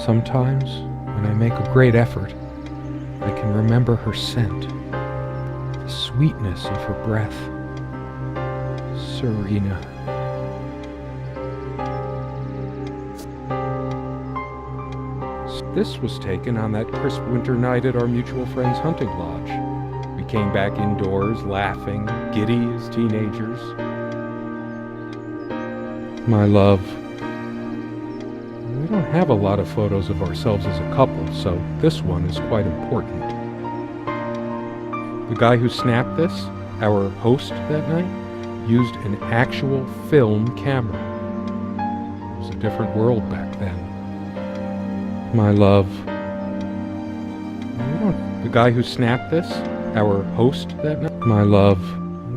Sometimes, when I make a great effort, I can remember her scent, the sweetness of her breath. Serena. This was taken on that crisp winter night at our mutual friend's hunting lodge. We came back indoors, laughing, giddy as teenagers. My love, we don't have a lot of photos of ourselves as a couple, so this one is quite important. The guy who snapped this, our host that night, used an actual film camera. It was a different world back then. My love, the guy who snapped this, our host that night, my love,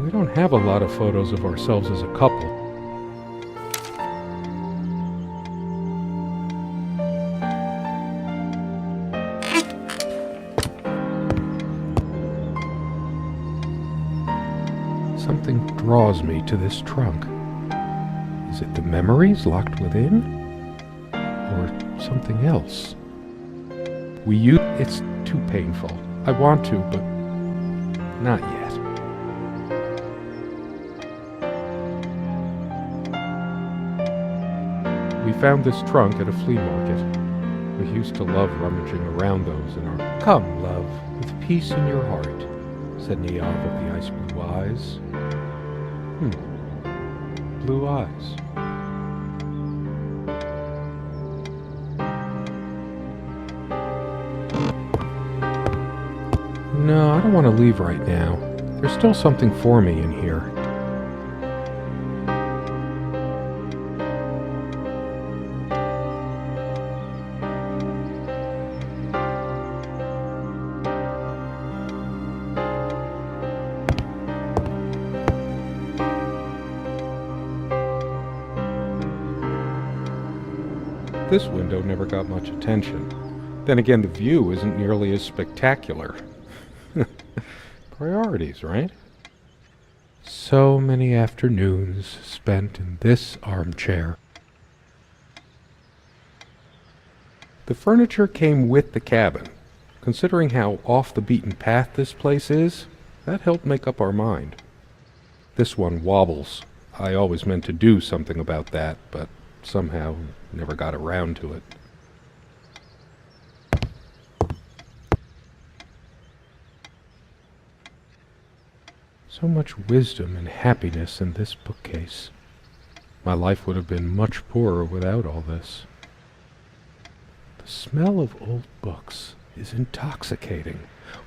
we don't have a lot of photos of ourselves as a couple. Something draws me to this trunk. Is it the memories locked within? Or something else? It's too painful. I want to, but not yet. We found this trunk at a flea market. We used to love rummaging around those in our... Come, love, with peace in your heart, said Neov of the ice blue eyes. Blue eyes. No, I don't want to leave right now. There's still something for me in here. This window never got much attention. Then again, the view isn't nearly as spectacular. Priorities, right? So many afternoons spent in this armchair. The furniture came with the cabin. Considering how off the beaten path this place is, that helped make up our mind. This one wobbles. I always meant to do something about that, but somehow never got around to it. So much wisdom and happiness in this bookcase. My life would have been much poorer without all this. The smell of old books is intoxicating.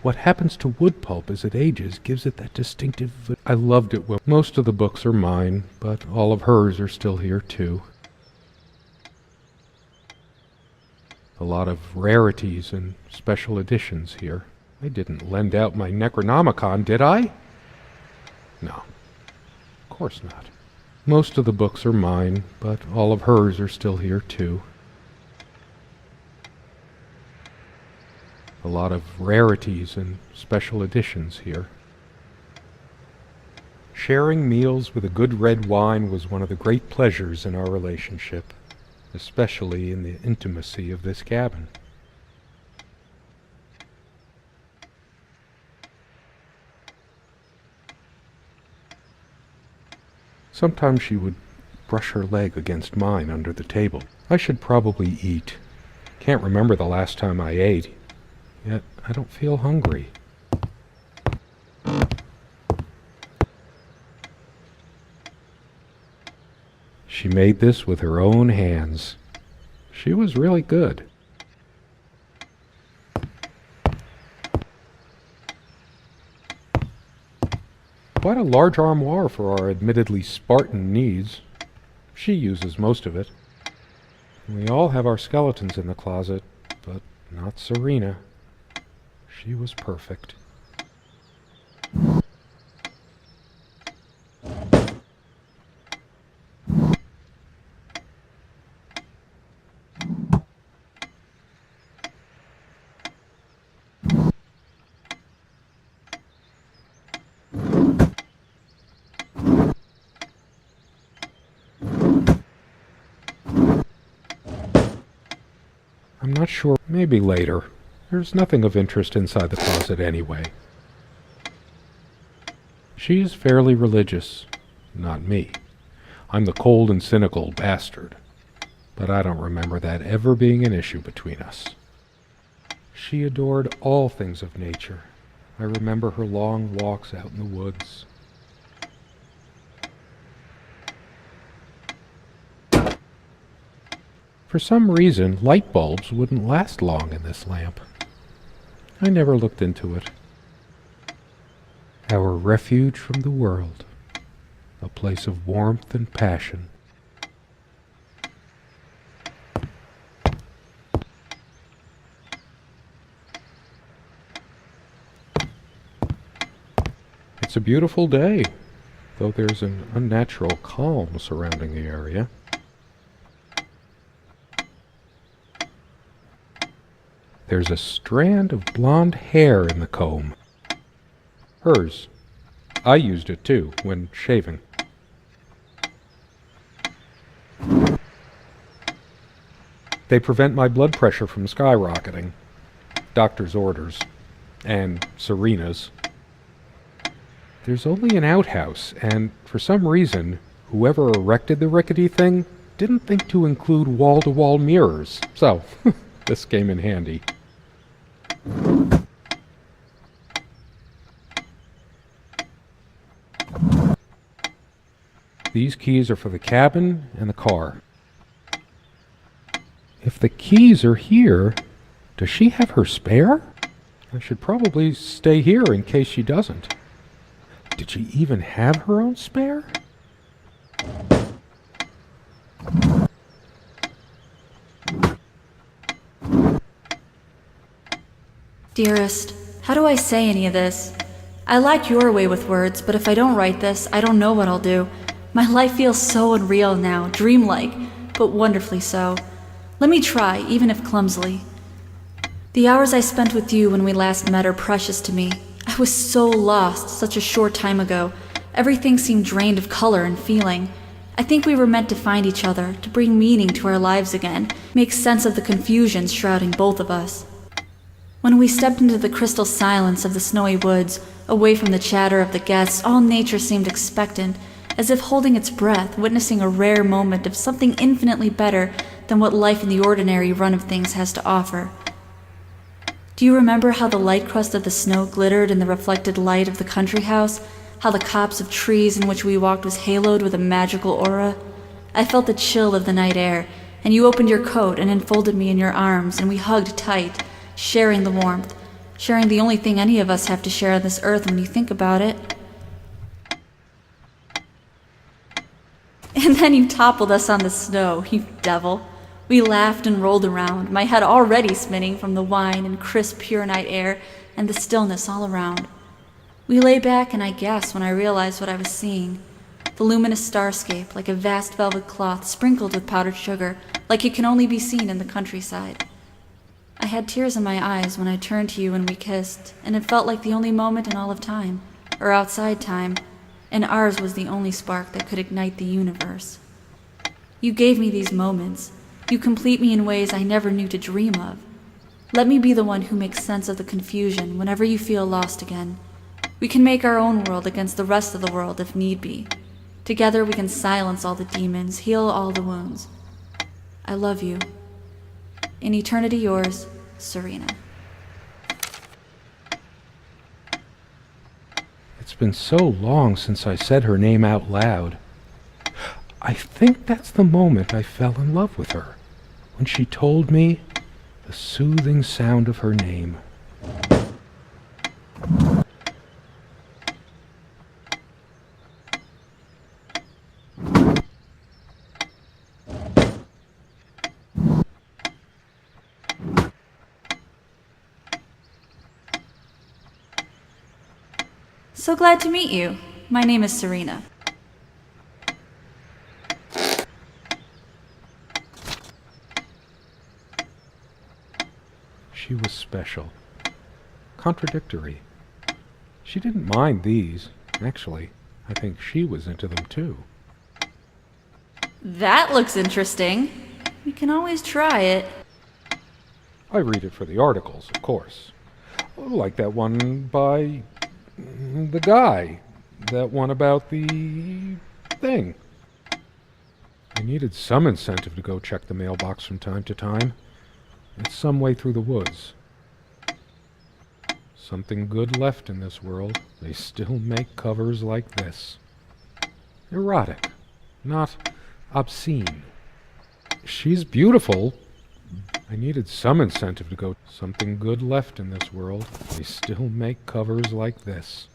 What happens to wood pulp as it ages gives it that distinctive... I loved it when... Most of the books are mine, but all of hers are still here too. A lot of rarities and special editions here. I didn't lend out my Necronomicon, did I? No, of course not. Most of the books are mine, but all of hers are still here too. A lot of rarities and special editions here. Sharing meals with a good red wine was one of the great pleasures in our relationship, especially in the intimacy of this cabin. Sometimes she would brush her leg against mine under the table. I should probably eat. Can't remember the last time I ate, yet I don't feel hungry. She made this with her own hands. She was really good. Quite a large armoire for our admittedly Spartan needs. She uses most of it. We all have our skeletons in the closet, but not Serena. She was perfect. I'm not sure. Maybe later. There's nothing of interest inside the closet anyway. She is fairly religious. Not me. I'm the cold and cynical bastard. But I don't remember that ever being an issue between us. She adored all things of nature. I remember her long walks out in the woods. For some reason, light bulbs wouldn't last long in this lamp. I never looked into it. Our refuge from the world, a place of warmth and passion. It's a beautiful day, though there's an unnatural calm surrounding the area. There's a strand of blonde hair in the comb. Hers. I used it too, when shaving. They prevent my blood pressure from skyrocketing. Doctor's orders. And Serena's. There's only an outhouse, and for some reason, whoever erected the rickety thing didn't think to include wall-to-wall mirrors. So, this came in handy. These keys are for the cabin and the car. If the keys are here, does she have her spare? I should probably stay here in case she doesn't. Did she even have her own spare? Dearest, how do I say any of this? I like your way with words, but if I don't write this, I don't know what I'll do. My life feels so unreal now, dreamlike, but wonderfully so. Let me try, even if clumsily. The hours I spent with you when we last met are precious to me. I was so lost such a short time ago. Everything seemed drained of color and feeling. I think we were meant to find each other, to bring meaning to our lives again, make sense of the confusion shrouding both of us. When we stepped into the crystal silence of the snowy woods, away from the chatter of the guests, all nature seemed expectant, as if holding its breath, witnessing a rare moment of something infinitely better than what life in the ordinary run of things has to offer. Do you remember how the light crust of the snow glittered in the reflected light of the country house? How the copse of trees in which we walked was haloed with a magical aura? I felt the chill of the night air, and you opened your coat and enfolded me in your arms, and we hugged tight, sharing the warmth, sharing the only thing any of us have to share on this earth when you think about it. And then you toppled us on the snow, you devil. We laughed and rolled around, my head already spinning from the wine and crisp, pure night air and the stillness all around. We lay back, and I gasped when I realized what I was seeing. The luminous starscape, like a vast velvet cloth sprinkled with powdered sugar, like it can only be seen in the countryside. I had tears in my eyes when I turned to you and we kissed, and it felt like the only moment in all of time, or outside time, and ours was the only spark that could ignite the universe. You gave me these moments. You complete me in ways I never knew to dream of. Let me be the one who makes sense of the confusion whenever you feel lost again. We can make our own world against the rest of the world if need be. Together we can silence all the demons, heal all the wounds. I love you. In eternity yours, Serena. It's been so long since I said her name out loud. I think that's the moment I fell in love with her, when she told me the soothing sound of her name. So glad to meet you. My name is Serena. She was special. Contradictory. She didn't mind these. Actually, I think she was into them too. That looks interesting. We can always try it. I read it for the articles, of course. Like that one by the guy. That one about the thing. I needed some incentive to go check the mailbox from time to time. It's some way through the woods. Something good left in this world. They still make covers like this. Erotic, not obscene. She's beautiful. I needed some incentive to go. Something good left in this world. They still make covers like this.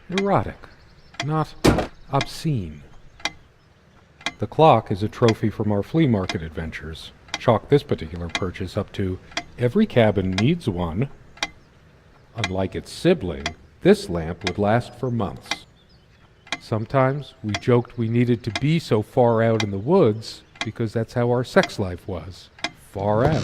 Erotic, not obscene. The clock is a trophy from our flea market adventures. Chalk this particular purchase up to every cabin needs one. Unlike its sibling, this lamp would last for months. Sometimes we joked we needed to be so far out in the woods because that's how our sex life was. Far out.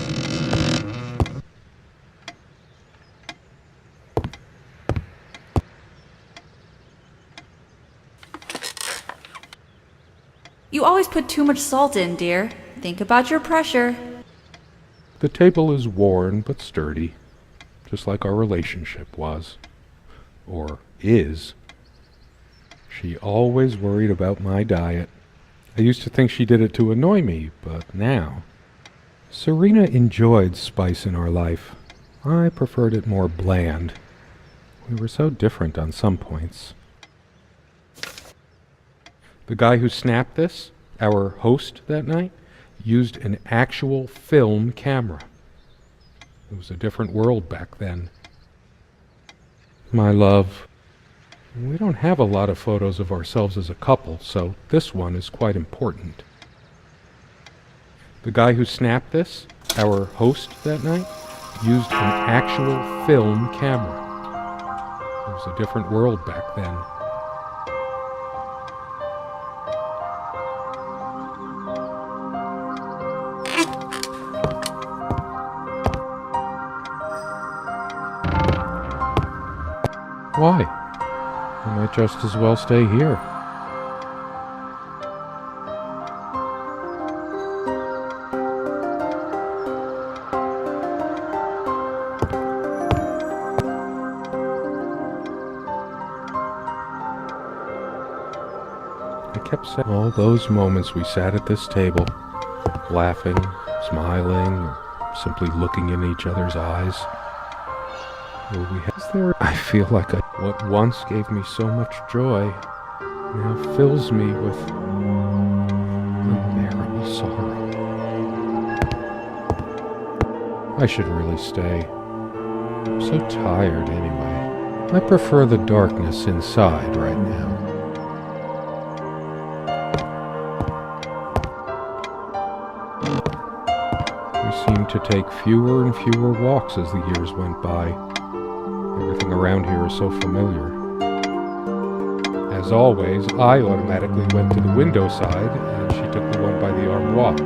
You always put too much salt in, dear. Think about your pressure. The table is worn but sturdy, just like our relationship was. Or is. She always worried about my diet. I used to think she did it to annoy me, but now... Serena enjoyed spice in our life. I preferred it more bland. We were so different on some points. The guy who snapped this, our host that night, used an actual film camera. It was a different world back then. My love, we don't have a lot of photos of ourselves as a couple, so this one is quite important. The guy who snapped this, our host that night, used an actual film camera. It was a different world back then. Why? I might just as well stay here. I kept saying all those moments we sat at this table, laughing, smiling, or simply looking in each other's eyes. I feel like what once gave me so much joy now fills me with unbearable sorrow. I should really stay. I'm so tired anyway. I prefer the darkness inside right now. We seemed to take fewer and fewer walks as the years went by. Everything around here is so familiar. As always, I automatically went to the window side, and she took the one by the armoire.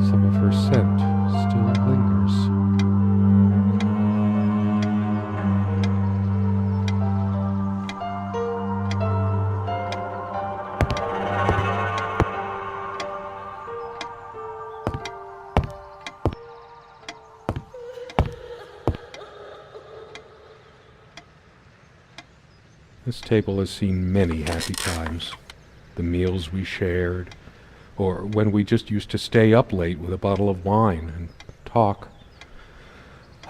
Some of her scent still lingers. This table has seen many happy times. The meals we shared, or when we just used to stay up late with a bottle of wine and talk.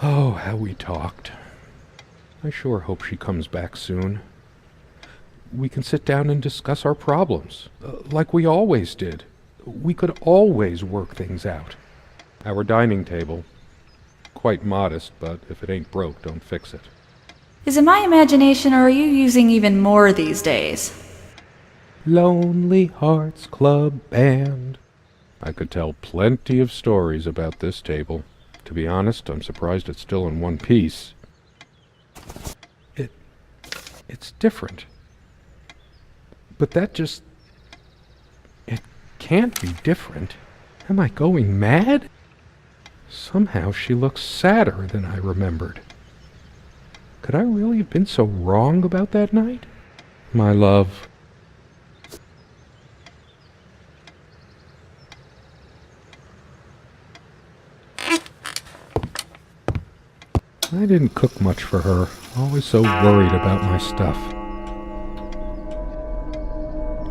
Oh, how we talked. I sure hope she comes back soon. We can sit down and discuss our problems, like we always did. We could always work things out. Our dining table, quite modest, but if it ain't broke, don't fix it. Is it my imagination, or are you using even more these days? Lonely Hearts Club Band. I could tell plenty of stories about this table. To be honest, I'm surprised it's still in one piece. It's different. But that just... It can't be different. Am I going mad? Somehow she looks sadder than I remembered. Could I really have been so wrong about that night? My love. I didn't cook much for her, always so worried about my stuff.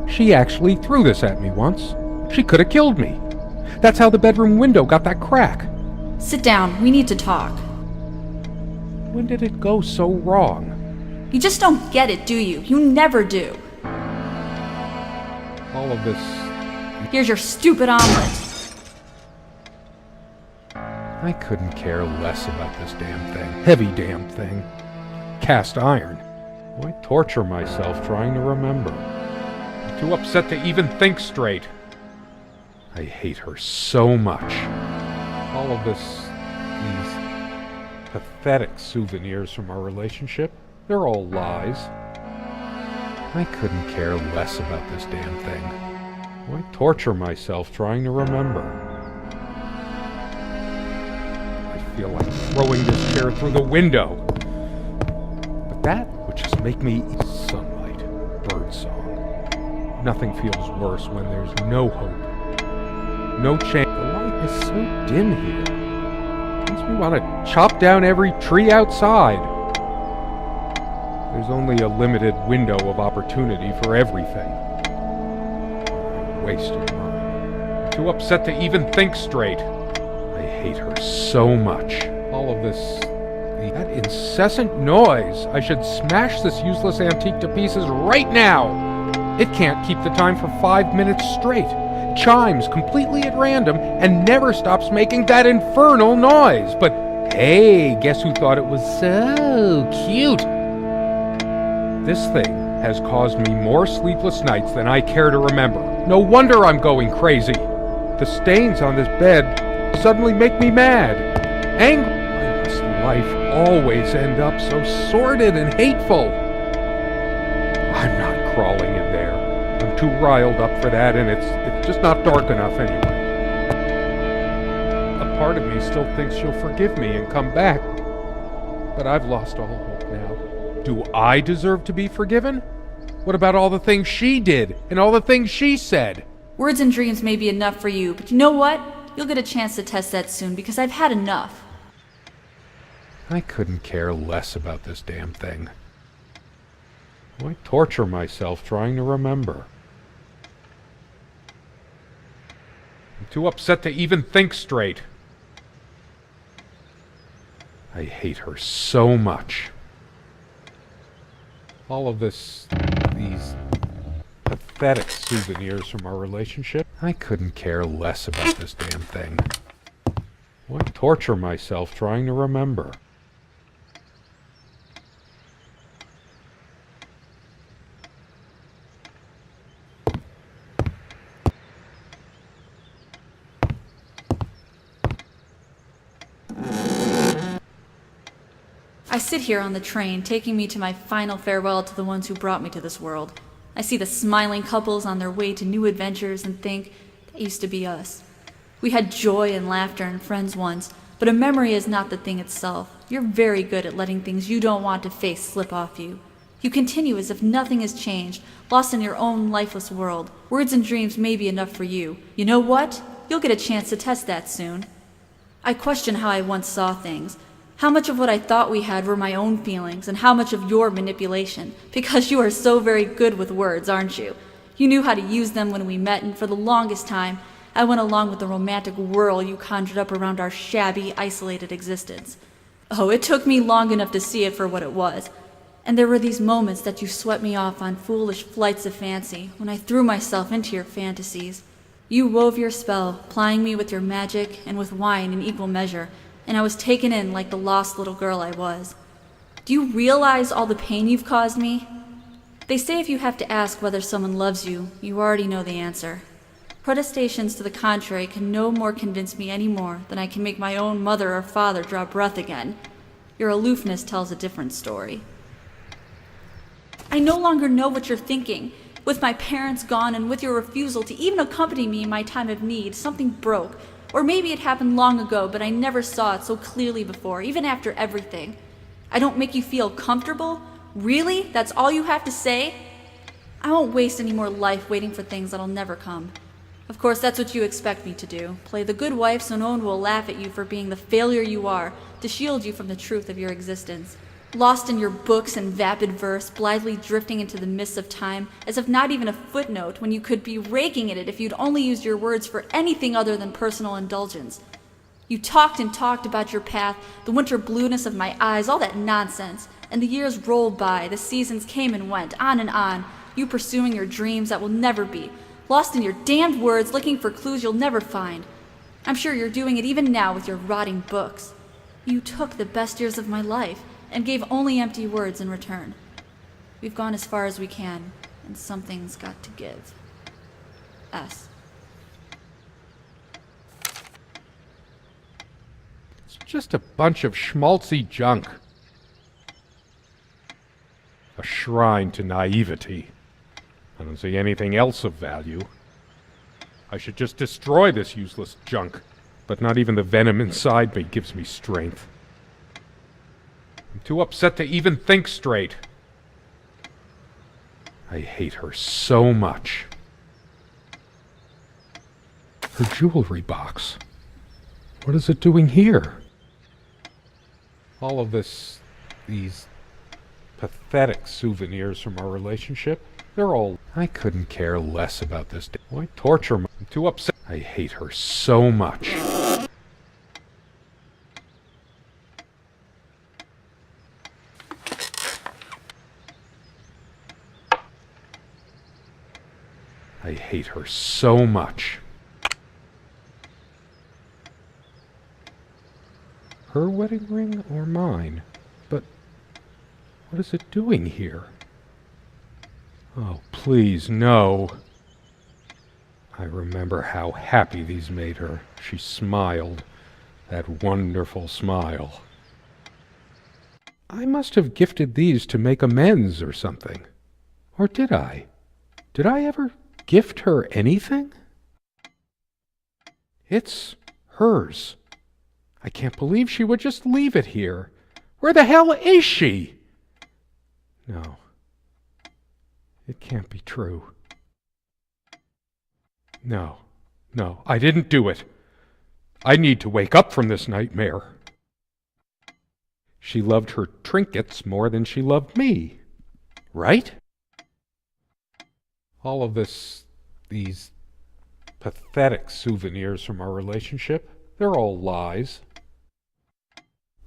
She actually threw this at me once. She could have killed me. That's how the bedroom window got that crack. Sit down, we need to talk. When did it go so wrong? You just don't get it, do you? You never do. All of this... Here's your stupid omelet. I couldn't care less about this damn thing. Heavy damn thing. Cast iron. Why torture myself trying to remember? I'm too upset to even think straight. I hate her so much. All of these pathetic souvenirs from our relationship, they're all lies. I couldn't care less about this damn thing. Why torture myself trying to remember? I feel like throwing this chair through the window. But that would just make me sunlight, birdsong. Nothing feels worse when there's no hope, no chance. The light is so dim here. It makes me want to chop down every tree outside. There's only a limited window of opportunity for everything. Wasted mine. I'm too upset to even think straight. I hate her so much. All of this... that incessant noise. I should smash this useless antique to pieces right now. It can't keep the time for 5 minutes straight. Chimes completely at random and never stops making that infernal noise. But hey, guess who thought it was so cute? This thing has caused me more sleepless nights than I care to remember. No wonder I'm going crazy. The stains on this bed suddenly make me mad. Angry. Why must life always end up so sordid and hateful? I'm not crawling in there. I'm too riled up for that, and it's just not dark enough anyway. A part of me still thinks she'll forgive me and come back, but I've lost all hope now. Do I deserve to be forgiven? What about all the things she did and all the things she said? Words and dreams may be enough for you, but you know what? You'll get a chance to test that soon because I've had enough. I couldn't care less about this damn thing. Why torture myself trying to remember? I'm too upset to even think straight. I hate her so much. All of these pathetic souvenirs from our relationship, I couldn't care less about this damn thing. Why torture myself trying to remember? I sit here on the train, taking me to my final farewell to the ones who brought me to this world. I see the smiling couples on their way to new adventures and think, that used to be us. We had joy and laughter and friends once, but a memory is not the thing itself. You're very good at letting things you don't want to face slip off you. You continue as if nothing has changed, lost in your own lifeless world. Words and dreams may be enough for you. You know what? You'll get a chance to test that soon. I question how I once saw things. How much of what I thought we had were my own feelings, and how much of your manipulation, because you are so very good with words, aren't you? You knew how to use them when we met, and for the longest time, I went along with the romantic whirl you conjured up around our shabby, isolated existence. Oh, it took me long enough to see it for what it was. And there were these moments that you swept me off on foolish flights of fancy, when I threw myself into your fantasies. You wove your spell, plying me with your magic and with wine in equal measure, and I was taken in like the lost little girl I was. Do you realize all the pain you've caused me? They say if you have to ask whether someone loves you, you already know the answer. Protestations to the contrary can no more convince me any more than I can make my own mother or father draw breath again. Your aloofness tells a different story. I no longer know what you're thinking. With my parents gone and with your refusal to even accompany me in my time of need, something broke. Or maybe it happened long ago, but I never saw it so clearly before, even after everything. I don't make you feel comfortable? Really? That's all you have to say? I won't waste any more life waiting for things that'll never come. Of course, that's what you expect me to do. Play the good wife so no one will laugh at you for being the failure you are, to shield you from the truth of your existence. Lost in your books and vapid verse, blithely drifting into the mists of time, as if not even a footnote, when you could be raking at it if you'd only used your words for anything other than personal indulgence. You talked and talked about your path, the winter blueness of my eyes, all that nonsense. And the years rolled by, the seasons came and went, on, you pursuing your dreams that will never be, lost in your damned words, looking for clues you'll never find. I'm sure you're doing it even now with your rotting books. You took the best years of my life, and gave only empty words in return. We've gone as far as we can, and something's got to give. S. It's just a bunch of schmaltzy junk. A shrine to naivety. I don't see anything else of value. I should just destroy this useless junk, but not even the venom inside me gives me strength. I'm too upset to even think straight. I hate her so much. Her jewelry box. What is it doing here? All of these pathetic souvenirs from our relationship, they're all... I couldn't care less about this. Why torture me? I'm too upset. I hate her so much. I hate her so much. Her wedding ring or mine? But what is it doing here? Oh, please, no. I remember how happy these made her. She smiled. That wonderful smile. I must have gifted these to make amends or something. Or did I? Did I ever gift her anything? It's hers. I can't believe she would just leave it here. Where the hell is she? No. It can't be true. No, I didn't do it. I need to wake up from this nightmare. She loved her trinkets more than she loved me, right? All of these pathetic souvenirs from our relationship, they're all lies.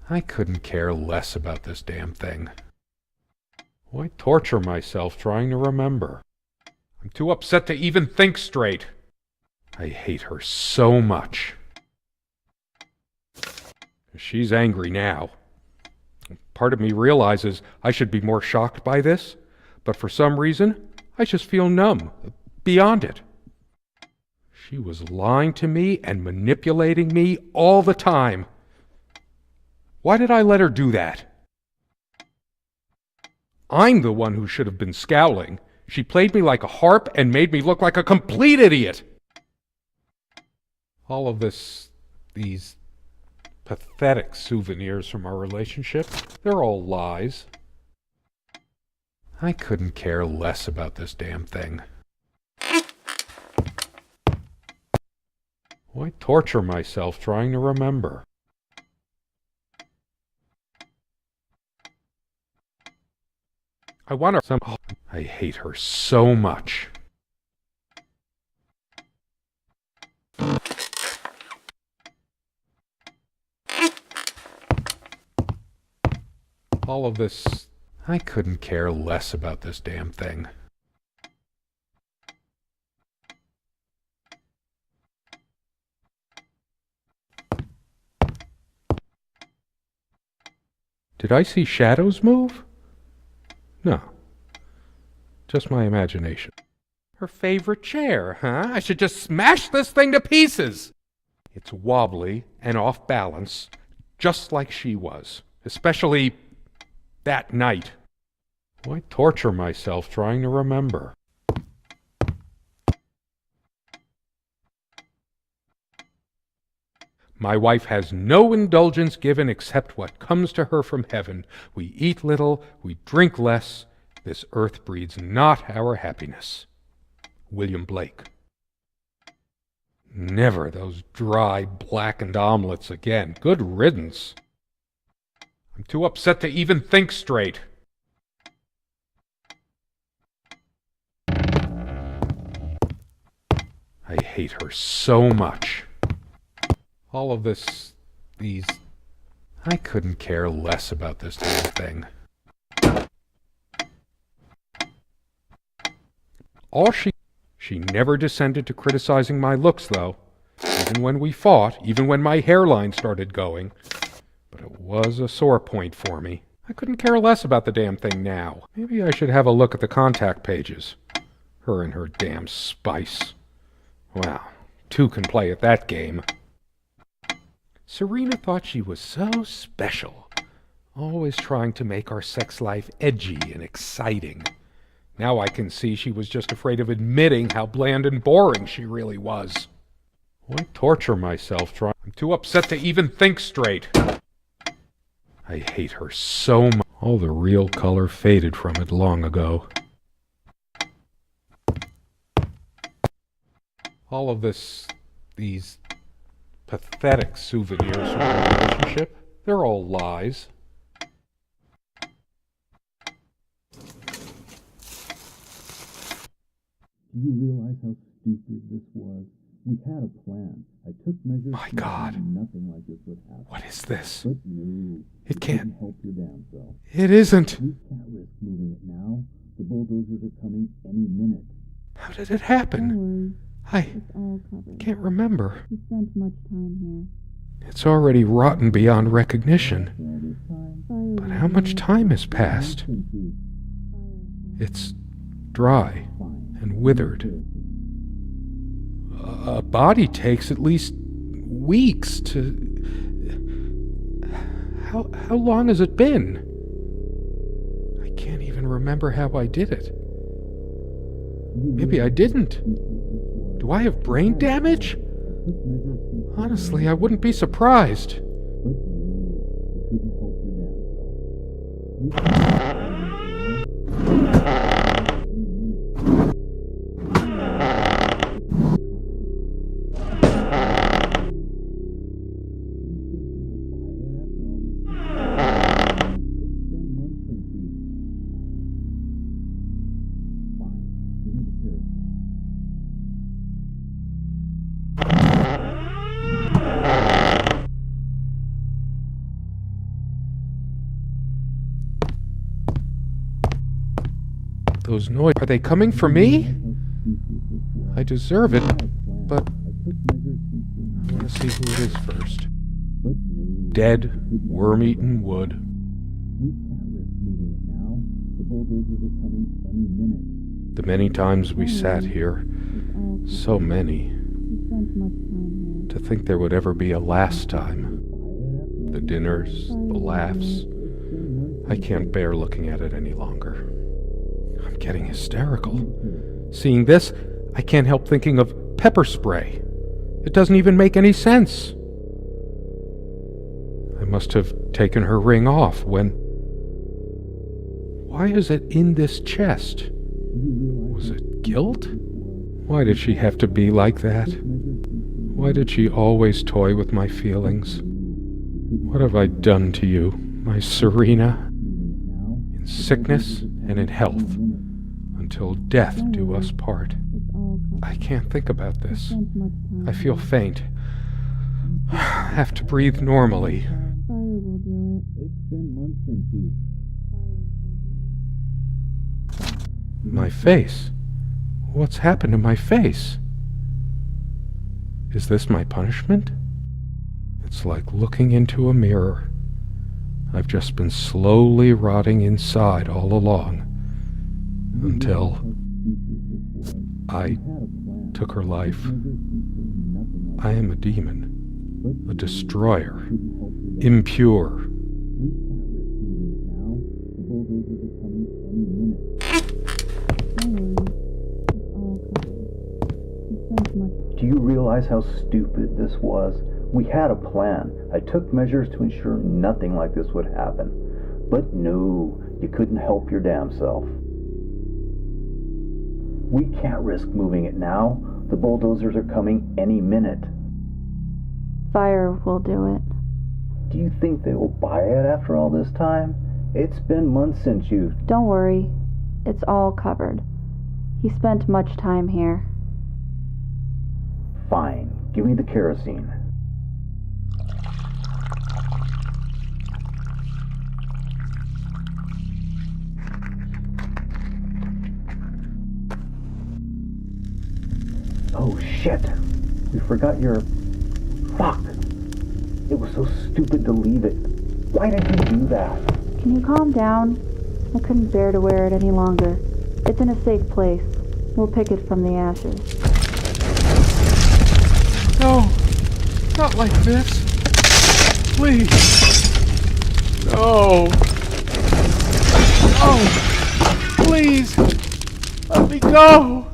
I couldn't care less about this damn thing. Why torture myself trying to remember? I'm too upset to even think straight. I hate her so much. She's angry now. Part of me realizes I should be more shocked by this, but for some reason, I just feel numb, beyond it. She was lying to me and manipulating me all the time. Why did I let her do that? I'm the one who should have been scowling. She played me like a harp and made me look like a complete idiot. All of these pathetic souvenirs from our relationship, they're all lies. I couldn't care less about this damn thing. Why torture myself trying to remember? I want her some... Oh, I hate her so much. All of this... I couldn't care less about this damn thing. Did I see shadows move? No. Just my imagination. Her favorite chair, huh? I should just smash this thing to pieces! It's wobbly and off balance, just like she was. Especially that night. Why torture myself trying to remember? My wife has no indulgence given except what comes to her from heaven. We eat little, we drink less. This earth breeds not our happiness. William Blake. Never those dry, blackened omelets again. Good riddance. I'm too upset to even think straight. I hate her so much. All of these... I couldn't care less about this damn thing. She never descended to criticizing my looks, though. Even when we fought, even when my hairline started going. But it was a sore point for me. I couldn't care less about the damn thing now. Maybe I should have a look at the contact pages. Her and her damn spice. Well, two can play at that game. Serena thought she was so special. Always trying to make our sex life edgy and exciting. Now I can see she was just afraid of admitting how bland and boring she really was. Why torture myself trying? I'm too upset to even think straight. I hate her so much. All the real color faded from it long ago. All of these pathetic souvenirs from our relationship, they're all lies. Do you realize how stupid this was? We had a plan. I took measures. My God. Nothing like this would happen. What is this? But no, It can't. help your damn self. It isn't. We can't risk moving it now. The bulldozers are coming any minute. How did it happen? Don't worry, I it's all covered. can't remember. We spent much time here. It's already rotten beyond recognition. All this time. Fire But will how much do it. time has passed? Thank you. Fire will- It's dry Fine. and withered. A body takes at least weeks to... How long has it been? I can't even remember how I did it. Maybe I didn't. Do I have brain damage? Honestly, I wouldn't be surprised. But no, it couldn't help your damn self. Those noises, are they coming for me? I deserve it, but I want to see who it is first. Dead, worm-eaten wood. We can't risk moving it now. The bulldozers are coming any minute. The many times we sat here, It's all covered. so many, We spent much time here. to think there would ever be a last time. The dinners, the laughs. I can't bear looking at it any longer. I'm getting hysterical. Seeing this, I can't help thinking of pepper spray. It doesn't even make any sense. I must have taken her ring off when... Why is it in this chest? Was it guilt? Why did she have to be like that? Why did she always toy with my feelings? What have I done to you, my Serena? In sickness and in health, until death do us part. It's all covered. I can't think about We this. spent much time I feel here. faint. Have to breathe normally. Fire will do it. It's been months since you. Fire will do it. My face. What's happened to my face? Is this my punishment? It's like looking into a mirror. I've just been slowly rotting inside all along. Until I took her life. I am a demon. A destroyer. Impure. Don't worry, it's all covered. We spent much. Do you realize how stupid this was? We had a plan. I took measures to ensure nothing like this would happen. But no, you couldn't help your damn self. We can't risk moving it now. The bulldozers are coming any minute. Fire will do it. Do you think they will buy it after all this time? It's been months since you... Don't worry. It's all covered. He spent much time here. Fine. Give me the kerosene. Oh shit! We forgot your... Fuck! It was so stupid to leave it. Why did you do that? Can you calm down? I couldn't bear to wear it any longer. It's in a safe place. We'll pick it from the ashes. No! Not like this! Please! No! No! Please! Let me go!